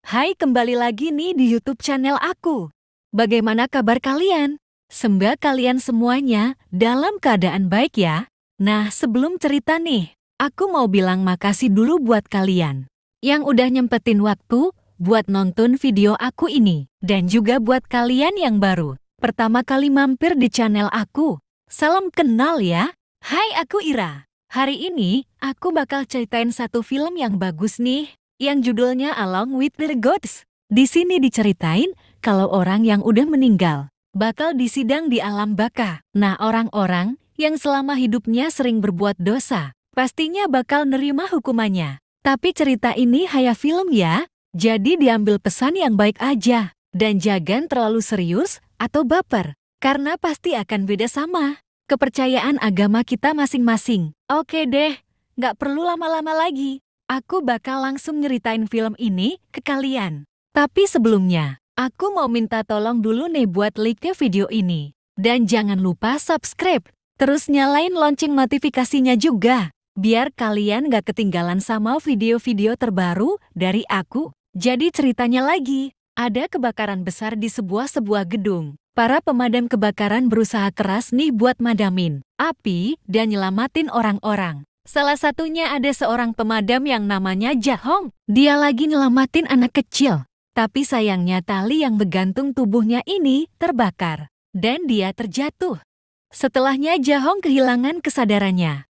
Hai, kembali lagi nih di YouTube channel aku. Bagaimana kabar kalian? Semoga kalian semuanya dalam keadaan baik ya. Nah, sebelum cerita nih, aku mau bilang makasih dulu buat kalian yang udah nyempetin waktu buat nonton video aku ini. Dan juga buat kalian yang baru pertama kali mampir di channel aku. Salam kenal ya. Hai, aku Ira. Hari ini, aku bakal ceritain satu film yang bagus nih, yang judulnya Along with the Gods. Di sini diceritain kalau orang yang udah meninggal bakal disidang di alam baka. Nah, orang-orang yang selama hidupnya sering berbuat dosa pastinya bakal nerima hukumannya. Tapi cerita ini hanya film ya, jadi diambil pesan yang baik aja. Dan jangan terlalu serius atau baper, karena pasti akan beda sama kepercayaan agama kita masing-masing. Oke deh, nggak perlu lama-lama lagi. Aku bakal langsung nyeritain film ini ke kalian. Tapi sebelumnya, aku mau minta tolong dulu nih buat like video ini. Dan jangan lupa subscribe, terus nyalain lonceng notifikasinya juga, biar kalian nggak ketinggalan sama video-video terbaru dari aku. Jadi ceritanya lagi, ada kebakaran besar di sebuah gedung. Para pemadam kebakaran berusaha keras nih buat madamin api dan nyelamatin orang-orang. Salah satunya ada seorang pemadam yang namanya Jahong. Dia lagi nyelamatin anak kecil. Tapi sayangnya tali yang bergantung tubuhnya ini terbakar. Dan dia terjatuh. Setelahnya Jahong kehilangan kesadarannya.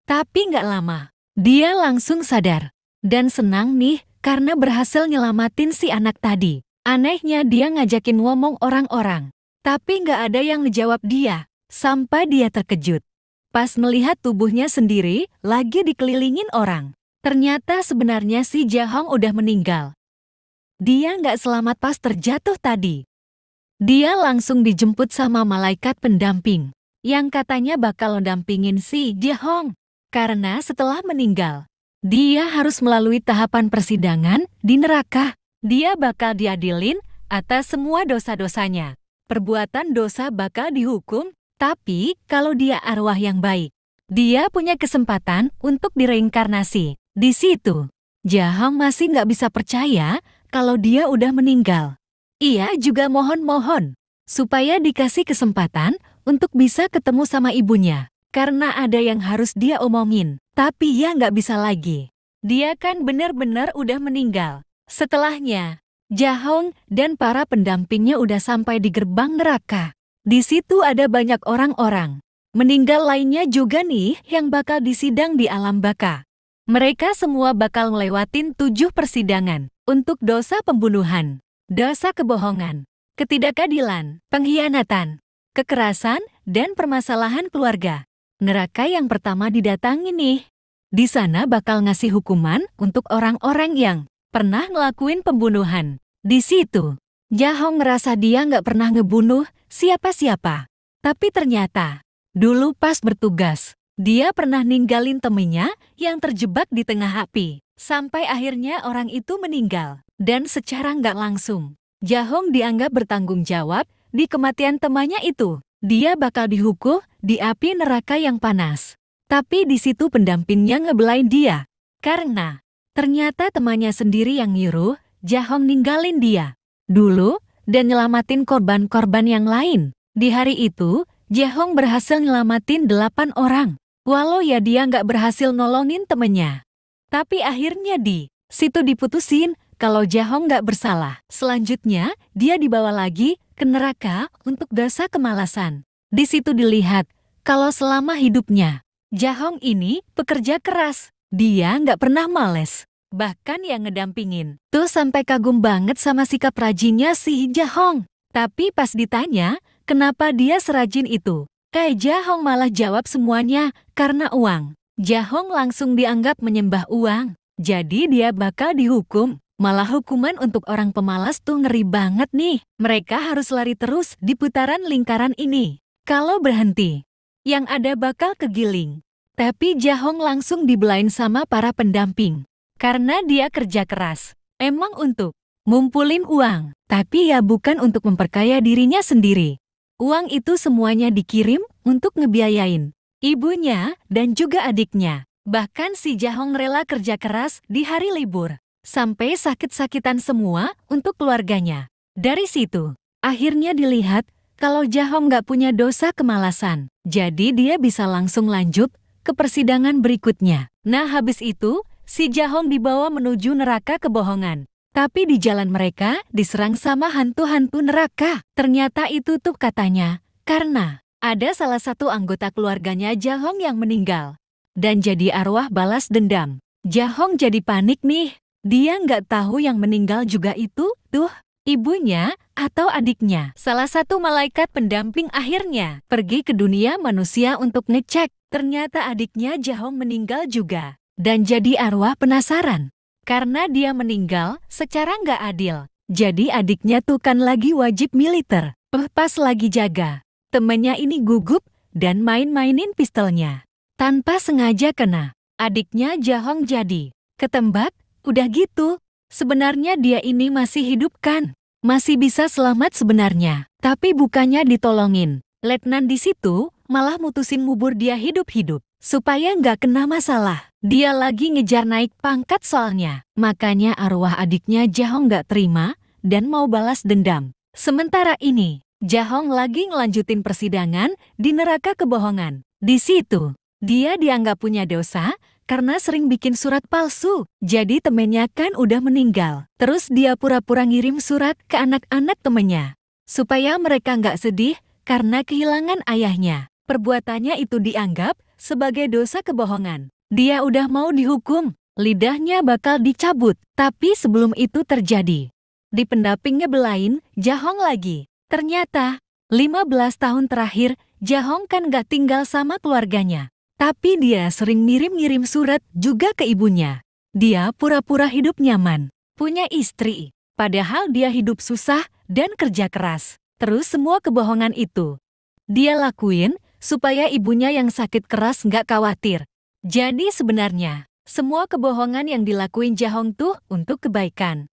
Tapi nggak lama, dia langsung sadar. Dan senang nih karena berhasil nyelamatin si anak tadi. Anehnya dia ngajakin ngomong orang-orang, tapi nggak ada yang ngejawab dia, sampai dia terkejut. Pas melihat tubuhnya sendiri, lagi dikelilingin orang. Ternyata sebenarnya si Jahong udah meninggal. Dia nggak selamat pas terjatuh tadi. Dia langsung dijemput sama malaikat pendamping, yang katanya bakal mendampingin si Jahong. Karena setelah meninggal, dia harus melalui tahapan persidangan di neraka. Dia bakal diadilin atas semua dosa-dosanya. Perbuatan dosa bakal dihukum, tapi kalau dia arwah yang baik, dia punya kesempatan untuk direinkarnasi. Di situ, Jahong masih nggak bisa percaya kalau dia udah meninggal. Ia juga mohon-mohon supaya dikasih kesempatan untuk bisa ketemu sama ibunya. Karena ada yang harus dia omongin, tapi ia nggak bisa lagi. Dia kan benar-benar udah meninggal. Setelahnya, Jahong dan para pendampingnya udah sampai di gerbang neraka. Di situ ada banyak orang-orang meninggal lainnya juga nih yang bakal disidang di alam baka. Mereka semua bakal ngelewatin 7 persidangan untuk dosa pembunuhan, dosa kebohongan, ketidakadilan, pengkhianatan, kekerasan, dan permasalahan keluarga. Neraka yang pertama didatangi nih. Di sana bakal ngasih hukuman untuk orang-orang yang pernah ngelakuin pembunuhan. Di situ, Jahong ngerasa dia nggak pernah ngebunuh siapa-siapa. Tapi ternyata, dulu pas bertugas, dia pernah ninggalin temennya yang terjebak di tengah api. Sampai akhirnya orang itu meninggal. Dan secara nggak langsung, Jahong dianggap bertanggung jawab di kematian temannya itu. Dia bakal dihukum di api neraka yang panas. Tapi di situ pendampingnya ngebelain dia. Karena ternyata temannya sendiri yang nyuruh Jahong ninggalin dia dulu dan nyelamatin korban-korban yang lain. Di hari itu, Jahong berhasil nyelamatin 8 orang. Walau ya dia nggak berhasil nolongin temennya. Tapi akhirnya di situ diputusin kalau Jahong nggak bersalah. Selanjutnya, dia dibawa lagi ke neraka untuk dosa kemalasan. Di situ dilihat kalau selama hidupnya, Jahong ini pekerja keras. Dia nggak pernah males. Bahkan yang ngedampingin tuh sampai kagum banget sama sikap rajinnya si Jahong. Tapi pas ditanya, kenapa dia serajin itu? Jahong malah jawab semuanya karena uang. Jahong langsung dianggap menyembah uang. Jadi dia bakal dihukum. Malah hukuman untuk orang pemalas tuh ngeri banget nih. Mereka harus lari terus di putaran lingkaran ini. Kalau berhenti, yang ada bakal kegiling. Tapi Jahong langsung dibelain sama para pendamping. Karena dia kerja keras. Emang untuk ngumpulin uang. Tapi ya bukan untuk memperkaya dirinya sendiri. Uang itu semuanya dikirim untuk ngebiayain ibunya dan juga adiknya. Bahkan si Jahong rela kerja keras di hari libur. sampai sakit-sakitan semua untuk keluarganya. Dari situ, akhirnya dilihat kalau Jahong nggak punya dosa kemalasan. Jadi dia bisa langsung lanjut ke persidangan berikutnya. Nah habis itu, si Jahong dibawa menuju neraka kebohongan. Tapi di jalan mereka diserang sama hantu-hantu neraka. Ternyata itu tuh katanya, karena ada salah satu anggota keluarganya Jahong yang meninggal. Dan jadi arwah balas dendam. Jahong jadi panik nih. Dia nggak tahu yang meninggal juga itu, tuh, ibunya atau adiknya. Salah satu malaikat pendamping akhirnya pergi ke dunia manusia untuk ngecek. Ternyata adiknya Jahong meninggal juga. Dan jadi arwah penasaran. Karena dia meninggal secara nggak adil. Jadi adiknya tuh kan lagi wajib militer. Pas lagi jaga. Temennya ini gugup dan main-mainin pistolnya. Tanpa sengaja kena. Adiknya Jahong jadi ketembak. Udah gitu. Sebenarnya dia ini masih hidup kan? Masih bisa selamat sebenarnya. Tapi bukannya ditolongin. Letnan di situ malah mutusin ngubur dia hidup-hidup. Supaya nggak kena masalah. Dia lagi ngejar naik pangkat soalnya. Makanya arwah adiknya Jahong nggak terima dan mau balas dendam. Sementara ini, Jahong lagi ngelanjutin persidangan di neraka kebohongan. Di situ, dia dianggap punya dosa karena sering bikin surat palsu. Jadi temennya kan udah meninggal. Terus dia pura-pura ngirim surat ke anak-anak temennya. Supaya mereka nggak sedih karena kehilangan ayahnya. Perbuatannya itu dianggap sebagai dosa kebohongan. Dia udah mau dihukum. Lidahnya bakal dicabut. Tapi sebelum itu terjadi, di pendampingnya belain Jahong lagi. Ternyata, 15 tahun terakhir, Jahong kan gak tinggal sama keluarganya. Tapi dia sering ngirim-ngirim surat juga ke ibunya. Dia pura-pura hidup nyaman, punya istri. Padahal dia hidup susah dan kerja keras. Terus semua kebohongan itu dia lakuin supaya ibunya yang sakit keras gak khawatir. Jadi sebenarnya, semua kebohongan yang dilakuin Jahong tuh untuk kebaikan.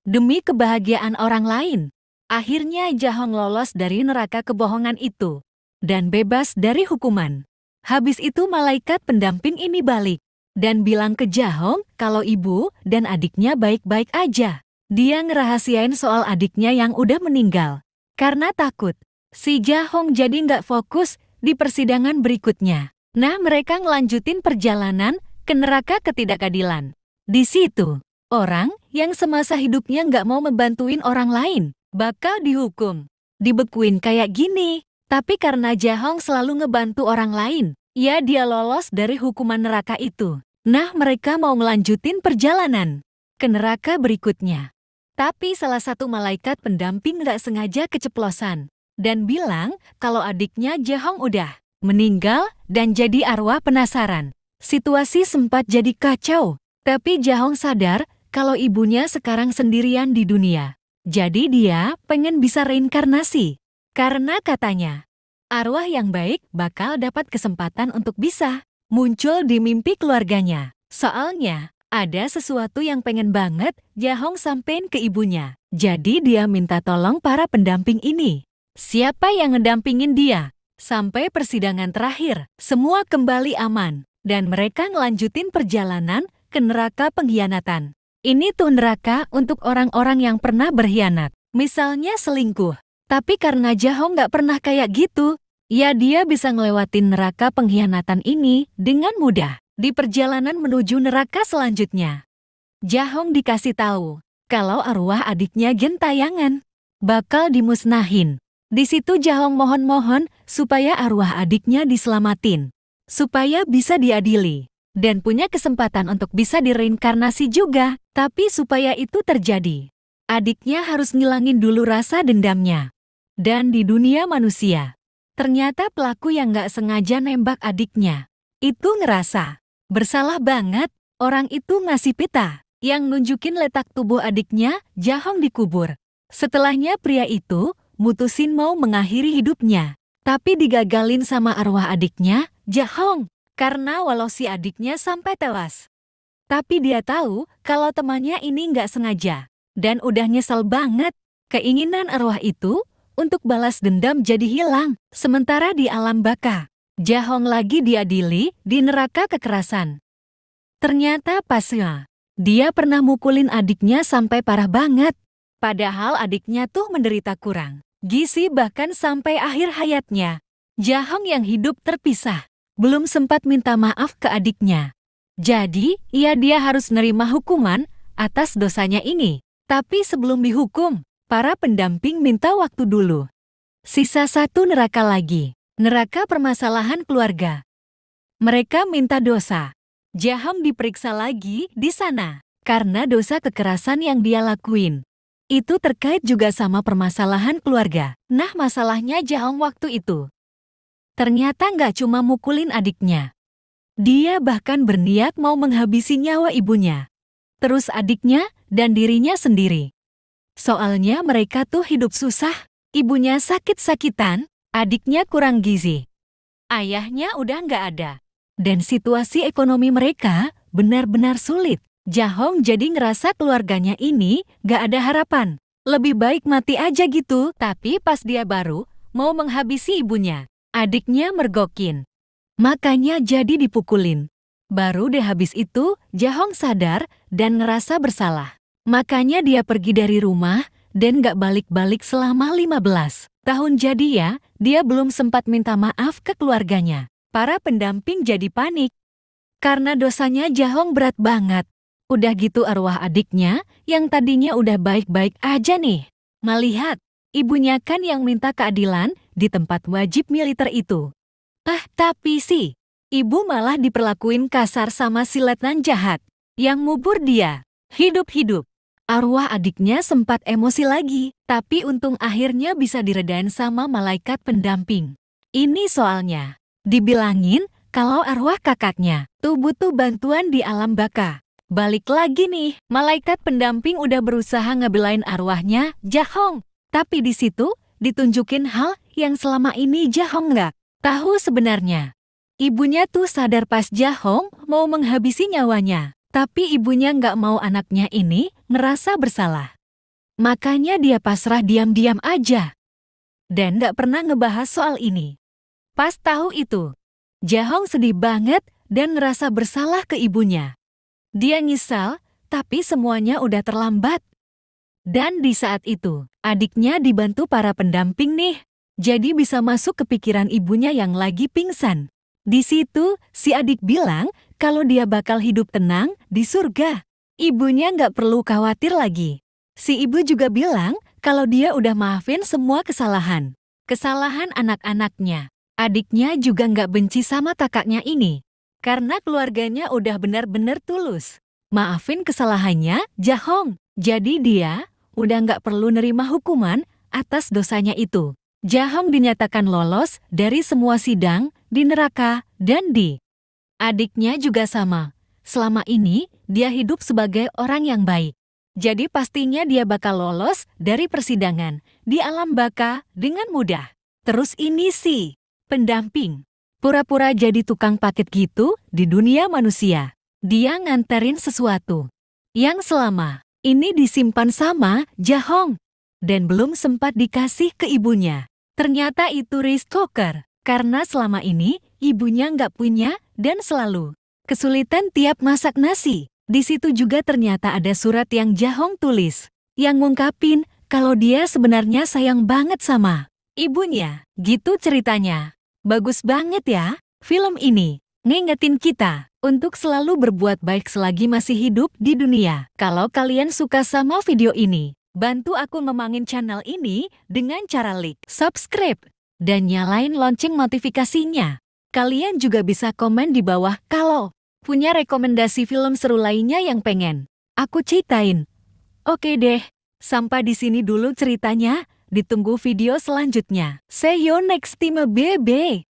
Demi kebahagiaan orang lain. Akhirnya Jahong lolos dari neraka kebohongan itu. Dan bebas dari hukuman. Habis itu malaikat pendamping ini balik. Dan bilang ke Jahong kalau ibu dan adiknya baik-baik aja. Dia ngerahasiain soal adiknya yang udah meninggal. Karena takut, si Jahong jadi nggak fokus di persidangan berikutnya. Nah mereka ngelanjutin perjalanan ke neraka ketidakadilan. Di situ, orang yang semasa hidupnya nggak mau membantuin orang lain bakal dihukum. Dibekuin kayak gini. Tapi karena Jahong selalu ngebantu orang lain, ya dia lolos dari hukuman neraka itu. Nah mereka mau melanjutin perjalanan ke neraka berikutnya. Tapi salah satu malaikat pendamping nggak sengaja keceplosan. Dan bilang kalau adiknya Jahong udah meninggal dan jadi arwah penasaran. Situasi sempat jadi kacau. Tapi Jahong sadar kalau ibunya sekarang sendirian di dunia. Jadi dia pengen bisa reinkarnasi. Karena katanya, arwah yang baik bakal dapat kesempatan untuk bisa muncul di mimpi keluarganya. Soalnya, ada sesuatu yang pengen banget Jahong sampein ke ibunya. Jadi dia minta tolong para pendamping ini. Siapa yang ngedampingin dia? Sampai persidangan terakhir, semua kembali aman. Dan mereka ngelanjutin perjalanan ke neraka pengkhianatan. Ini tuh neraka untuk orang-orang yang pernah berkhianat. Misalnya selingkuh. Tapi karena Jahong nggak pernah kayak gitu, ya dia bisa ngelewatin neraka pengkhianatan ini dengan mudah. Di perjalanan menuju neraka selanjutnya, Jahong dikasih tahu kalau arwah adiknya gentayangan bakal dimusnahin. Di situ Jahong mohon-mohon supaya arwah adiknya diselamatin, supaya bisa diadili dan punya kesempatan untuk bisa direinkarnasi juga. Tapi supaya itu terjadi, adiknya harus ngilangin dulu rasa dendamnya. Dan di dunia manusia, ternyata pelaku yang nggak sengaja nembak adiknya itu ngerasa bersalah banget. Orang itu ngasih peta yang nunjukin letak tubuh adiknya Jahong dikubur. Setelahnya pria itu mutusin mau mengakhiri hidupnya. Tapi digagalin sama arwah adiknya, Jahong. Karena walau si adiknya sampai tewas. Tapi dia tahu kalau temannya ini nggak sengaja. Dan udah nyesel banget. Keinginan arwah itu untuk balas dendam jadi hilang. Sementara di alam baka, Jahong lagi diadili di neraka kekerasan. Ternyata pasnya Dia pernah mukulin adiknya sampai parah banget. Padahal adiknya tuh menderita kurang gizi bahkan sampai akhir hayatnya. Jahong yang hidup terpisah belum sempat minta maaf ke adiknya. Jadi, dia harus nerima hukuman atas dosanya ini. Tapi sebelum dihukum, para pendamping minta waktu dulu. Sisa satu neraka lagi, neraka permasalahan keluarga. Mereka minta dosa. Jahong diperiksa lagi di sana karena dosa kekerasan yang dia lakuin. Itu terkait juga sama permasalahan keluarga. Nah, masalahnya Jahong waktu itu ternyata nggak cuma mukulin adiknya. Dia bahkan berniat mau menghabisi nyawa ibunya, terus adiknya dan dirinya sendiri. Soalnya mereka tuh hidup susah, ibunya sakit-sakitan, adiknya kurang gizi. Ayahnya udah nggak ada. Dan situasi ekonomi mereka benar-benar sulit. Jahong jadi ngerasa keluarganya ini nggak ada harapan. Lebih baik mati aja gitu. Tapi pas dia baru mau menghabisi ibunya, adiknya mergokin. Makanya jadi dipukulin. Baru deh habis itu, Jahong sadar dan ngerasa bersalah. Makanya dia pergi dari rumah dan gak balik-balik selama 15 tahun. Jadi dia belum sempat minta maaf ke keluarganya. Para pendamping jadi panik. Karena dosanya Jahong berat banget. Udah gitu arwah adiknya yang tadinya udah baik-baik aja nih. Melihat, ibunya kan yang minta keadilan di tempat wajib militer itu. Tapi ibu malah diperlakuin kasar sama si letnan jahat yang ngubur dia hidup-hidup. Arwah adiknya sempat emosi lagi, tapi untung akhirnya bisa diredain sama malaikat pendamping. Ini soalnya dibilangin kalau arwah kakaknya tuh butuh bantuan di alam baka. Balik lagi nih, malaikat pendamping udah berusaha ngebelain arwahnya Jahong, tapi di situ ditunjukin hal yang selama ini Jahong nggak tahu sebenarnya. Ibunya tuh sadar pas Jahong mau menghabisi nyawanya. Tapi ibunya nggak mau anaknya ini ngerasa bersalah. Makanya dia pasrah diam-diam aja. Dan nggak pernah ngebahas soal ini. Pas tahu itu, Jahong sedih banget dan ngerasa bersalah ke ibunya. Dia nyesal, tapi semuanya udah terlambat. Dan di saat itu, adiknya dibantu para pendamping nih. Jadi bisa masuk ke pikiran ibunya yang lagi pingsan. Di situ, si adik bilang kalau dia bakal hidup tenang di surga. Ibunya nggak perlu khawatir lagi. Si ibu juga bilang kalau dia udah maafin semua kesalahan. Kesalahan anak-anaknya. Adiknya juga nggak benci sama kakaknya ini. Karena keluarganya udah benar-benar tulus. Maafin kesalahannya, Jahong. Jadi dia udah nggak perlu nerima hukuman atas dosanya itu. Jahong dinyatakan lolos dari semua sidang di neraka dan di adiknya juga sama. Selama ini, dia hidup sebagai orang yang baik. Jadi pastinya dia bakal lolos dari persidangan di alam baka dengan mudah. Terus ini sih, pendamping. Pura-pura jadi tukang paket gitu di dunia manusia. Dia nganterin sesuatu yang selama ini disimpan sama Jahong dan belum sempat dikasih ke ibunya. Ternyata itu rice cooker, karena selama ini ibunya nggak punya dan selalu kesulitan tiap masak nasi. Di situ juga ternyata ada surat yang Jahong tulis, yang ngungkapin kalau dia sebenarnya sayang banget sama ibunya. Gitu ceritanya. Bagus banget ya, film ini ngingetin kita untuk selalu berbuat baik selagi masih hidup di dunia. Kalau kalian suka sama video ini, bantu aku ngembangin channel ini dengan cara like, subscribe, dan nyalain lonceng notifikasinya. Kalian juga bisa komen di bawah kalau punya rekomendasi film seru lainnya yang pengen aku ceritain. Oke deh, sampai di sini dulu ceritanya. Ditunggu video selanjutnya. See you next time, bye.